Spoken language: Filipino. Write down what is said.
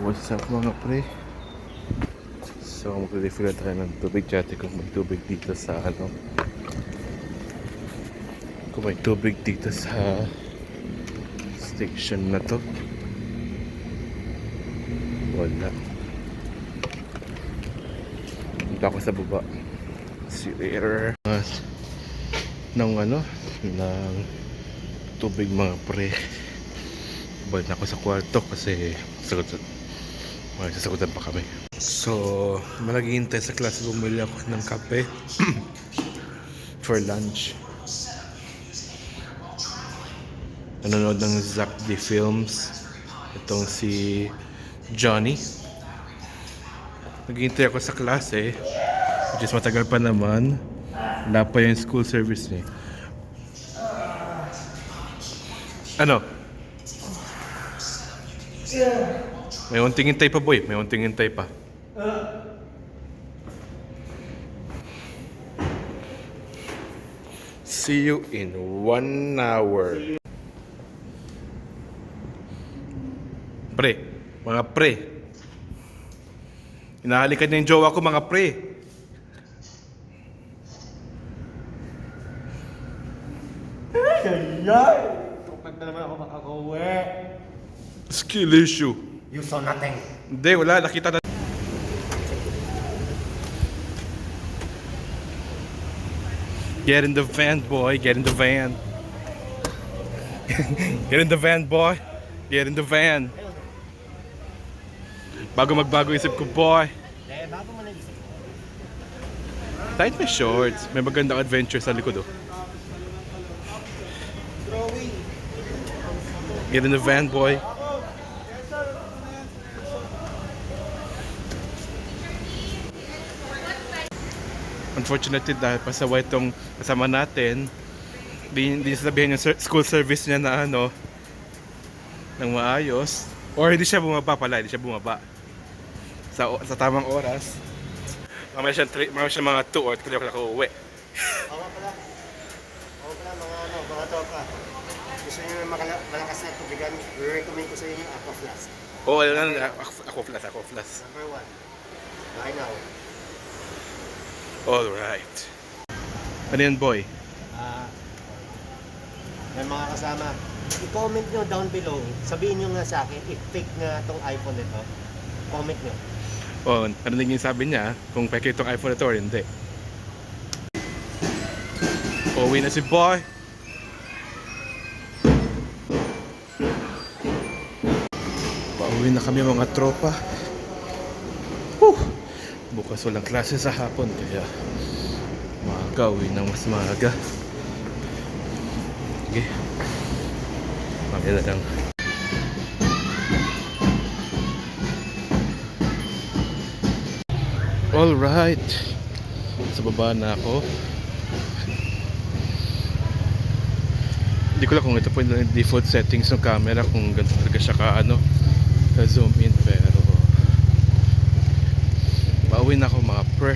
What's up mga pre? So magre-refill tayo ng tubig. Dati kung may tubig dito sa kung may tubig dito sa station na to. Wala. Punta ako sa baba. See you later. Ng ng tubig mga pre. Balik na ako sa kwarto kasi may sasagutan pa kami. So, malaghihintay sa klase, bumili ako ng kape for lunch. Nanonood ng Zack D Films. Itong si Johnny. Naghihintay ako sa klase, which is matagal pa naman. Wala pa yung school service niya. Ano? May unting hintay pa boy, may unting hintay pa. See you in 1 hour. Pre, mga pre. Hinahalikan niya yung jowa ko mga pre. Yay! Tukad na naman ako makakauwi. Skill issue. You saw nothing. Hindi, wala. Nakita na. Get in the van, boy. Get in the van. Get in the van, boy. Get in the van. Bago magbago isip ko, boy. Bago mo na-isip ko. Tight na shorts. May magandang adventure sa likod, oh. Drawing. Get in the van, boy. Unfortunately, dahil pasaway itong kasama natin, hindi sasabihin yung school service niya na ng maayos. Or hindi siya bumaba pala, hindi siya bumaba sa tamang oras. Mamaya siya mga 2 or 3 o'clock uuwi. Oo pala. Mga tropa. Gusto nyo na malakas na tubigan, re-recommend ko sa inyo yung Aqua Flask. Oo, ako flash. Number 1. Buy now. Alright. Ano yan, boy? May mga kasama. I-comment nyo down below. Sabihin nyo nga sa akin if fake nga itong iPhone nito. Comment nyo. Oh, ano din yung sabi niya kung peke itong iPhone ito or hindi. Uwi na si boy. Pauwi na kami mga tropa. Bukas walang klase sa hapon kaya maaga, uwi ng mas maaga. Sige, mamaya na lang. Alright, sa baba na ako. Hindi ko lang kung ito po yung default settings ng camera, kung ganito talaga siya ka zoom in, pero pauwi na ako mga pre.